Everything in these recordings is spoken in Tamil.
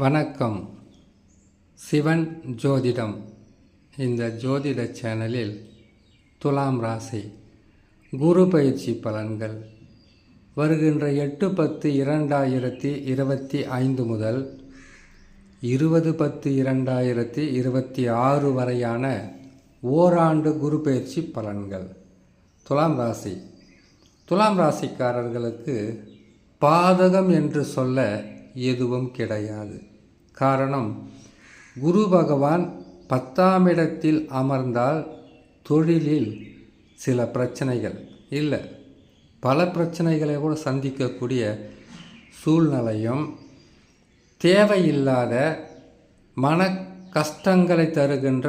வணக்கம். சிவன் ஜோதிடம். இந்த ஜோதிட சேனலில் துலாம் ராசி குரு பயிற்சி பலன்கள் வருகின்ற 8/10/2025 முதல் 20/10/2026 வரையான ஓராண்டு குரு பயிற்சி பலன்கள். துலாம் ராசி. துலாம் ராசிக்காரர்களுக்கு பாதகம் என்று சொல்ல எதுவும் கிடையாது. காரணம், குரு பகவான் 10ஆம் இடத்தில் அமர்ந்தால் தொழிலில் சில பிரச்சனைகள் இல்லை, பல பிரச்சனைகளை கூட சந்திக்கக்கூடிய சூழ்நிலையும், தேவையில்லாத மன கஷ்டங்களை தருகின்ற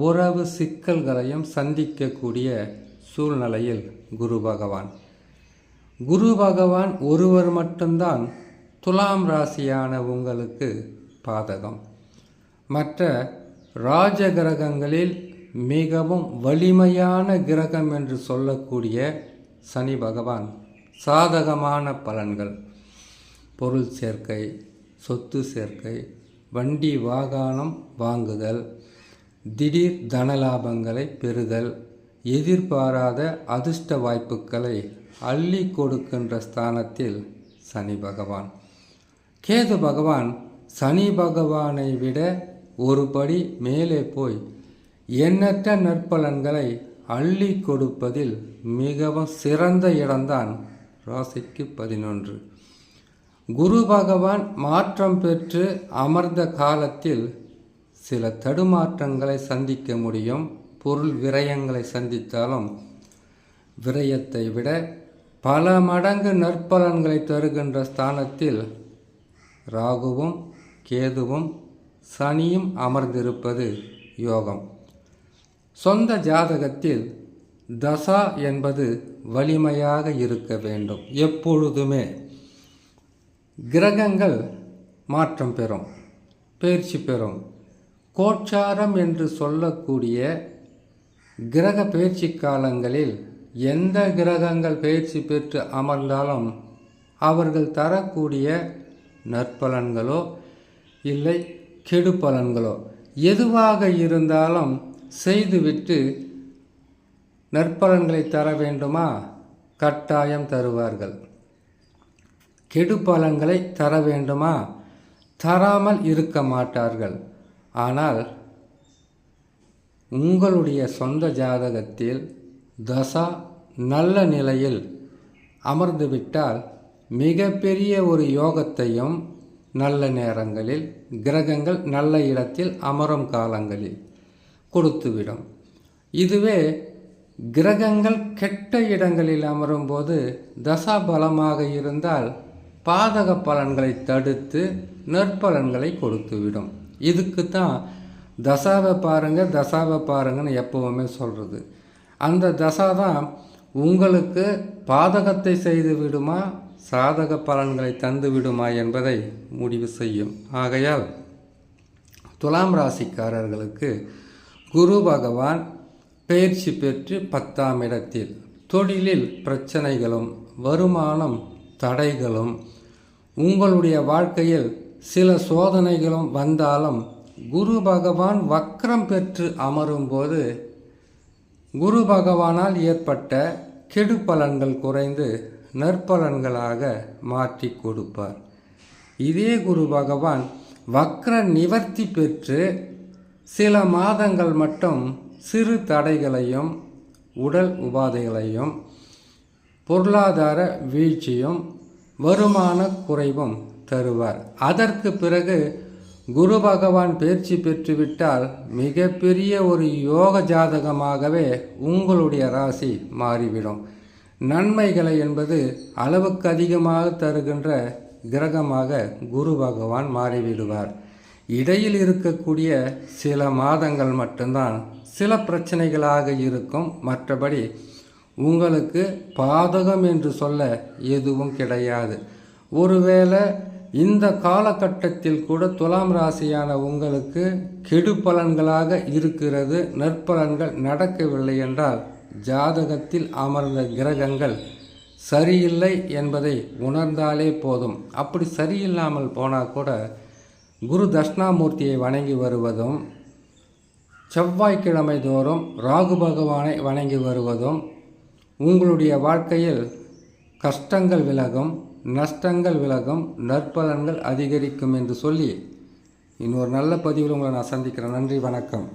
உறவு சிக்கல்களையும் சந்திக்கக்கூடிய சூழ்நிலையில் குரு பகவான் ஒருவர் மட்டும்தான் துலாம் ராசியான உங்களுக்கு பாதகம். மற்ற ராஜ கிரகங்களில் மிகவும் வலிமையான கிரகம் என்று சொல்லக்கூடிய சனி பகவான் சாதகமான பலன்கள், பொருள் சேர்க்கை, சொத்து சேர்க்கை, வண்டி வாகனம் வாங்குதல், திடீர் தனலாபங்களை பெறுதல், எதிர்பாராத அதிர்ஷ்ட வாய்ப்புகளை அள்ளி கொடுக்கின்ற ஸ்தானத்தில் சனி பகவான். கேது பகவான் சனி பகவானை விட ஒரு படி மேலே போய் எண்ணற்ற நற்பலன்களை அள்ளி கொடுப்பதில் மிகவும் சிறந்த இடம்தான் ராசிக்கு 11. குரு பகவான் மாற்றம் பெற்று அமர்ந்த காலத்தில் சில தடுமாற்றங்களை சந்திக்க முடியும். பொருள் விரயங்களை சந்தித்தாலும் விரயத்தை விட பல மடங்கு நற்பலன்களை தருகின்ற ஸ்தானத்தில் ராகுவும் கேதுவும் சனியும் அமர்ந்திருப்பது யோகம். சொந்த ஜாதகத்தில் தசா என்பது வலிமையாக இருக்க வேண்டும். எப்பொழுதுமே கிரகங்கள் மாற்றம் பெறும், பயிற்சி பெறும். கோச்சாரம் என்று சொல்லக்கூடிய கிரக பயிற்சி காலங்களில் எந்த கிரகங்கள் பயிற்சி பெற்று அமர்ந்தாலும் அவர்கள் தரக்கூடிய நற்பலன்களோ இல்லை கெடு பலன்களோ எதுவாக இருந்தாலும் செய்துவிட்டு நற்பலன்களை தர வேண்டுமா? கட்டாயம் தருவார்கள். கெடு பலன்களை தர வேண்டுமா? தராமல் இருக்க மாட்டார்கள். ஆனால் உங்களுடைய சொந்த ஜாதகத்தில் தசா நல்ல நிலையில் அமர்ந்துவிட்டால் மிகப்பெரிய ஒரு யோகத்தையும் நல்ல நேரங்களில் கிரகங்கள் நல்ல இடத்தில் அமரும் காலங்களில் கொடுத்துவிடும். இதுவே கிரகங்கள் கெட்ட இடங்களில் அமரும்போது தசா பலமாக இருந்தால் பாதக பலன்களை தடுத்து நற்பலன்களை கொடுத்துவிடும். இதுக்கு தான் தசாவை பாருங்கன்னு எப்பவுமே சொல்கிறது. அந்த தசா தான் உங்களுக்கு பாதகத்தை செய்து விடுமா, சாதக பலன்களை தந்து விடுமா என்பதை முடிவு செய்யும். ஆகையால் துலாம் ராசிக்காரர்களுக்கு குரு பகவான் பயிற்சி பெற்று 10ஆம் இடத்தில் தொழிலில் பிரச்சனைகளும் வருமானம் தடைகளும் உங்களுடைய வாழ்க்கையில் சில சோதனைகளும் வந்தாலும் குரு பகவான் வக்ரம் பெற்று அமரும்போது குரு பகவானால் ஏற்பட்ட கெடு பலன்கள் குறைந்து நற்பலன்களாக மாற்றி கொடுப்பார். இதே குரு பகவான் வக்ர நிவர்த்தி பெற்று சில மாதங்கள் மட்டும் சிறு தடைகளையும் உடல் உபாதைகளையும் பொருளாதார வீழ்ச்சியும் வருமான குறைவும் தருவார். அதற்கு பிறகு குரு பகவான் பயிற்சி பெற்றுவிட்டால் மிகப்பெரிய ஒரு யோக ஜாதகமாகவே உங்களுடைய ராசி மாறிவிடும். நன்மைகளை என்பது அளவுக்கு அதிகமாக தருகின்ற கிரகமாக குரு பகவான் மாறிவிடுவார். இடையில் இருக்கக்கூடிய சில மாதங்கள் மட்டும்தான் சில பிரச்சனைகளாக இருக்கும். மற்றபடி உங்களுக்கு பாதகம் என்று சொல்ல எதுவும் கிடையாது. ஒருவேளை இந்த காலகட்டத்தில் கூட துலாம் ராசியான உங்களுக்கு கெடு பலன்களாக இருக்கிறது, நற்பலன்கள் நடக்கவில்லை என்றால் ஜாதகத்தில் அமர்ந்த கிரகங்கள் சரியில்லை என்பதை உணர்ந்தாலே போதும். அப்படி சரியில்லாமல் போனால் கூட குரு தட்சிணாமூர்த்தியை வணங்கி வருவதும், செவ்வாய்க்கிழமை தோறும் ராகு பகவானை வணங்கி வருவதும் உங்களுடைய வாழ்க்கையில் கஷ்டங்கள் விலகும், நஷ்டங்கள் விலகும், நற்பலன்கள் அதிகரிக்கும் என்று சொல்லி இன்னொரு நல்ல பதிவில் உங்களை நான் சந்திக்கிறேன். நன்றி, வணக்கம்.